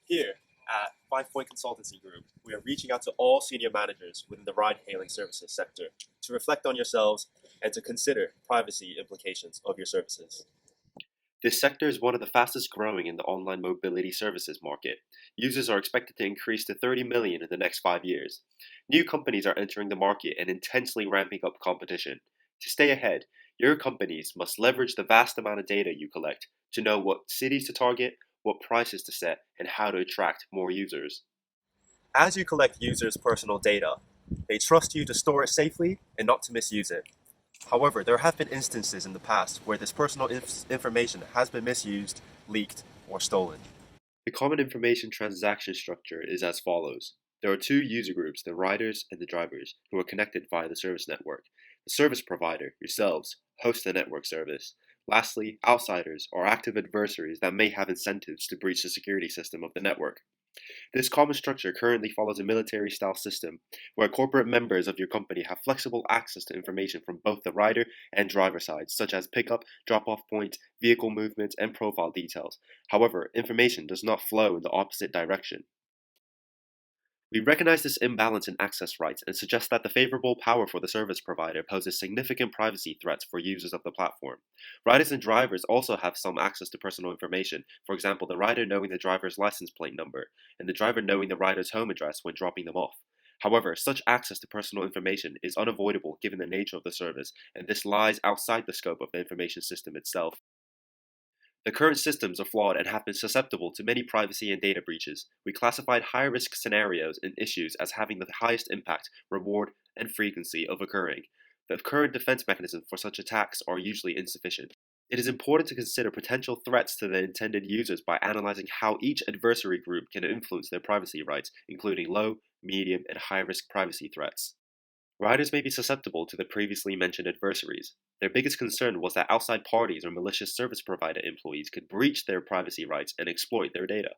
Here at FivePoint Consultancy Group, we are reaching out to all senior managers within the ride-hailing services sector to reflect on yourselves and to consider privacy implications of your services. This sector is one of the fastest growing in the online mobility services market. Users are expected to increase to 30 million in the next 5 years. New companies are entering the market and intensely ramping up competition. To stay ahead, your companies must leverage the vast amount of data you collect to know what cities to target, what prices to set, and how to attract more users. As you collect users' personal data, they trust you to store it safely and not to misuse it. However, there have been instances in the past where this personal information has been misused, leaked, or stolen. The common information transaction structure is as follows. There are two user groups, the riders and the drivers, who are connected via the service network. The service provider, yourselves, hosts the network service. Lastly, outsiders or active adversaries that may have incentives to breach the security system of the network. This common structure currently follows a military style system where corporate members of your company have flexible access to information from both the rider and driver sides, such as pickup, drop off points, vehicle movements, and profile details. However, information does not flow in the opposite direction. We recognize this imbalance in access rights and suggest that the favorable power for the service provider poses significant privacy threats for users of the platform. Riders and drivers also have some access to personal information, for example, the rider knowing the driver's license plate number, and the driver knowing the rider's home address when dropping them off. However, such access to personal information is unavoidable given the nature of the service, and this lies outside the scope of the information system itself. The current systems are flawed and have been susceptible to many privacy and data breaches. We classified high risk scenarios and issues as having the highest impact, reward, and frequency of occurring. The current defense mechanisms for such attacks are usually insufficient. It is important to consider potential threats to the intended users by analyzing how each adversary group can influence their privacy rights, including low, medium, and high risk privacy threats. Riders may be susceptible to the previously mentioned adversaries. Their biggest concern was that outside parties or malicious service provider employees could breach their privacy rights and exploit their data.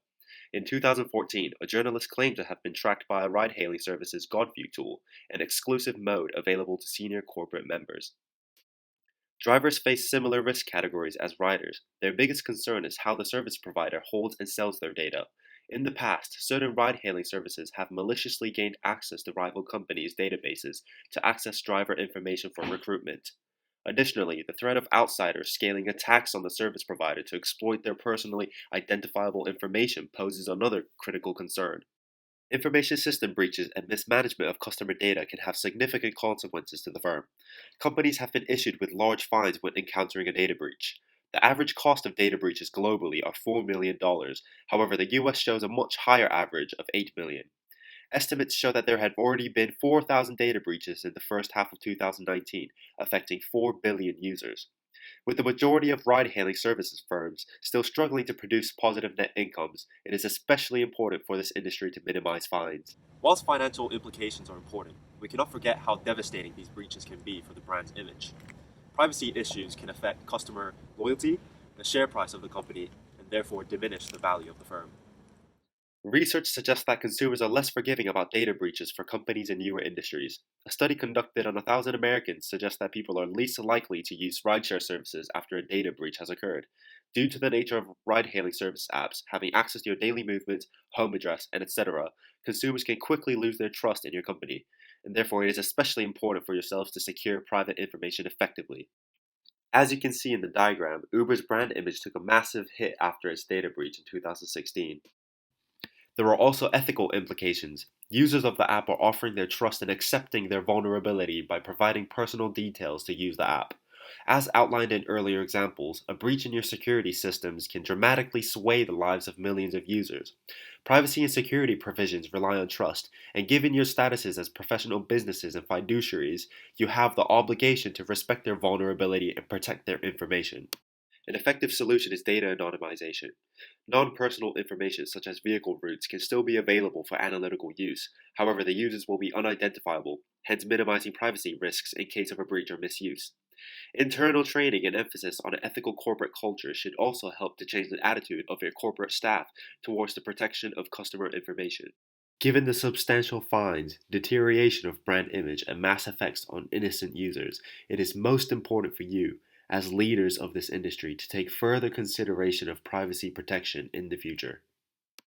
In 2014, a journalist claimed to have been tracked by a ride hailing service's Godview tool, an exclusive mode available to senior corporate members. Drivers face similar risk categories as riders. Their biggest concern is how the service provider holds and sells their data. In the past, certain ride hailing services have maliciously gained access to rival companies' databases to access driver information for recruitment. Additionally, the threat of outsiders scaling attacks on the service provider to exploit their personally identifiable information poses another critical concern. Information system breaches and mismanagement of customer data can have significant consequences to the firm. Companies have been issued with large fines when encountering a data breach. The average cost of data breaches globally are $4 million. However, the US shows a much higher average of $8 million. Estimates show that there had already been 4,000 data breaches in the first half of 2019, affecting 4 billion users. With the majority of ride hailing services firms still struggling to produce positive net incomes, it is especially important for this industry to minimize fines. Whilst financial implications are important, we cannot forget how devastating these breaches can be for the brand's image. Privacy issues can affect customer loyalty, the share price of the company, and therefore diminish the value of the firm. Research suggests that consumers are less forgiving about data breaches for companies in newer industries. A study conducted on 1,000 Americans suggests that people are least likely to use rideshare services after a data breach has occurred. Due to the nature of ride hailing service apps having access to your daily movements, home address, and etc., consumers can quickly lose their trust in your company, and therefore it is especially important for yourselves to secure private information effectively. As you can see in the diagram, Uber's brand image took a massive hit after its data breach in 2016. There are also ethical implications. Users of the app are offering their trust and accepting their vulnerability by providing personal details to use the app. As outlined in earlier examples, a breach in your security systems can dramatically sway the lives of millions of users. Privacy and security provisions rely on trust, and given your statuses as professional businesses and fiduciaries, you have the obligation to respect their vulnerability and protect their information. An effective solution is data anonymization. Non-personal information such as vehicle routes can still be available for analytical use. However, the users will be unidentifiable, hence minimizing privacy risks in case of a breach or misuse. Internal training and emphasis on an ethical corporate culture should also help to change the attitude of your corporate staff towards the protection of customer information. Given the substantial fines, deterioration of brand image, and mass effects on innocent users, it is most important for you, as leaders of this industry, to take further consideration of privacy protection in the future.